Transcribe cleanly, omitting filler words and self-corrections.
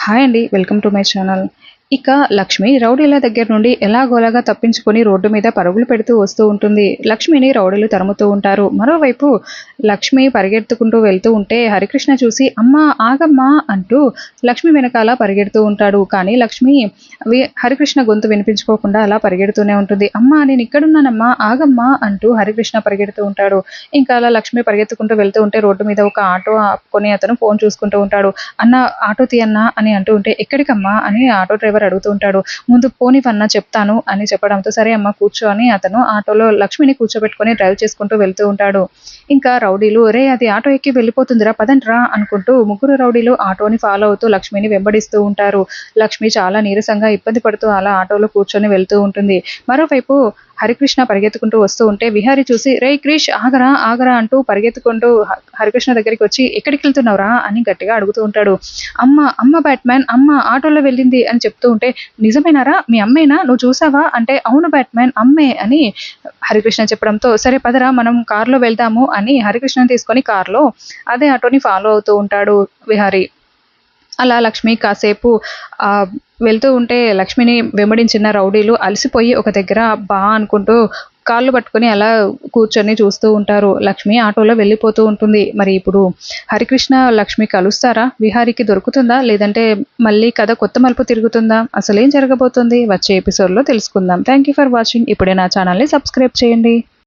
Hi అండి. Welcome to my channel. ఇక లక్ష్మి రౌడీల దగ్గర నుండి ఎలాగోలాగా తప్పించుకొని రోడ్డు మీద పరుగులు పెడుతూ వస్తూ ఉంటుంది. లక్ష్మిని రౌడీలు తరుముతూ ఉంటారు. మరోవైపు లక్ష్మి పరిగెత్తుకుంటూ వెళ్తూ ఉంటే హరికృష్ణ చూసి "అమ్మా ఆగమ్మా" అంటూ లక్ష్మి వెనకాల పరిగెడుతూ ఉంటాడు. కానీ లక్ష్మి హరికృష్ణ గొంతు వినిపించుకోకుండా అలా పరిగెడుతూనే ఉంటుంది. "అమ్మా నేనిక్కడున్నానమ్మా ఆగమ్మా" అంటూ హరికృష్ణ పరిగెడుతూ ఉంటాడు. ఇంకా అలా లక్ష్మి పరిగెత్తుకుంటూ వెళ్తూ ఉంటే రోడ్డు మీద ఒక ఆటో ఆపుకొని అతను ఫోన్ చూసుకుంటూ ఉంటాడు. "అన్నా ఆటో తీయన్నా" అని అంటూ ఉంటే "ఎక్కడికమ్మా" అని ఆటో డ్రైవర్ అడుగుతూ ఉంటాడు. "ముందు పోనివన్నా చెప్తాను" అని చెప్పడంతో "సరే అమ్మ కూర్చో" అని అతను ఆటోలో లక్ష్మిని కూర్చోబెట్టుకొని డ్రైవ్ చేసుకుంటూ వెళ్తూ ఉంటాడు. ఇంకా రౌడీలు "రేయ్ అది ఆటో ఎక్కి వెళ్ళిపోతుందిరా పదండ్రా" అనుకుంటూ ముగ్గురు రౌడీలు ఆటోని ఫాలో అవుతూ లక్ష్మిని వెంబడిస్తూ ఉంటారు. లక్ష్మి చాలా నీరసంగా ఇబ్బంది పడుతూ అలా ఆటోలో కూర్చొని వెళ్తూ ఉంటుంది. మరోవైపు హరికృష్ణ పరిగెత్తుకుంటూ వస్తూ ఉంటే విహారి చూసి "రేయ్ క్రిష్ ఆగరా ఆగరా" అంటూ పరిగెత్తుకుంటూ హరికృష్ణ దగ్గరికి వచ్చి "ఎక్కడికెళ్తున్నావురా" అని గట్టిగా అడుగుతూ ఉంటాడు. "అమ్మ అమ్మ బ్యాట్‌మ్యాన్ అమ్మ ఆటోలో వెళ్ళింది" అని చెప్తూ ఉంటే "నిజమేనారా మీ అమ్మేనా నువ్వు చూసావా" అంటే "అవును బ్యాట్‌మ్యాన్ అమ్మే" అని హరికృష్ణ చెప్పడంతో "సరే పదరా మనం కార్‌లో వెళ్దాము" అని హరికృష్ణని తీసుకొని కార్‌లో అదే ఆటోని ఫాలో అవుతూ ఉంటాడు విహారి. అలా లక్ష్మి కాసేపు వెళ్తూ ఉంటే లక్ష్మిని వెంబడించిన రౌడీలు అలసిపోయి ఒక దగ్గర అబ్బా అనుకుంటూ కాళ్ళు పట్టుకొని అలా కూర్చొని చూస్తూ ఉంటారు. లక్ష్మి ఆటోలో వెళ్ళిపోతూ ఉంటుంది. మరి ఇప్పుడు హరికృష్ణ, లక్ష్మి కలుస్తారా? విహారికి దొరుకుతుందా? లేదంటే మళ్ళీ కథ కొత్త మలుపు తిరుగుతుందా? అసలేం జరగబోతుంది? వచ్చే ఎపిసోడ్‌లో తెలుసుకుందాం. Thank you for watching. ఇప్పుడే నా ఛానల్‌ని సబ్స్క్రైబ్ చేయండి.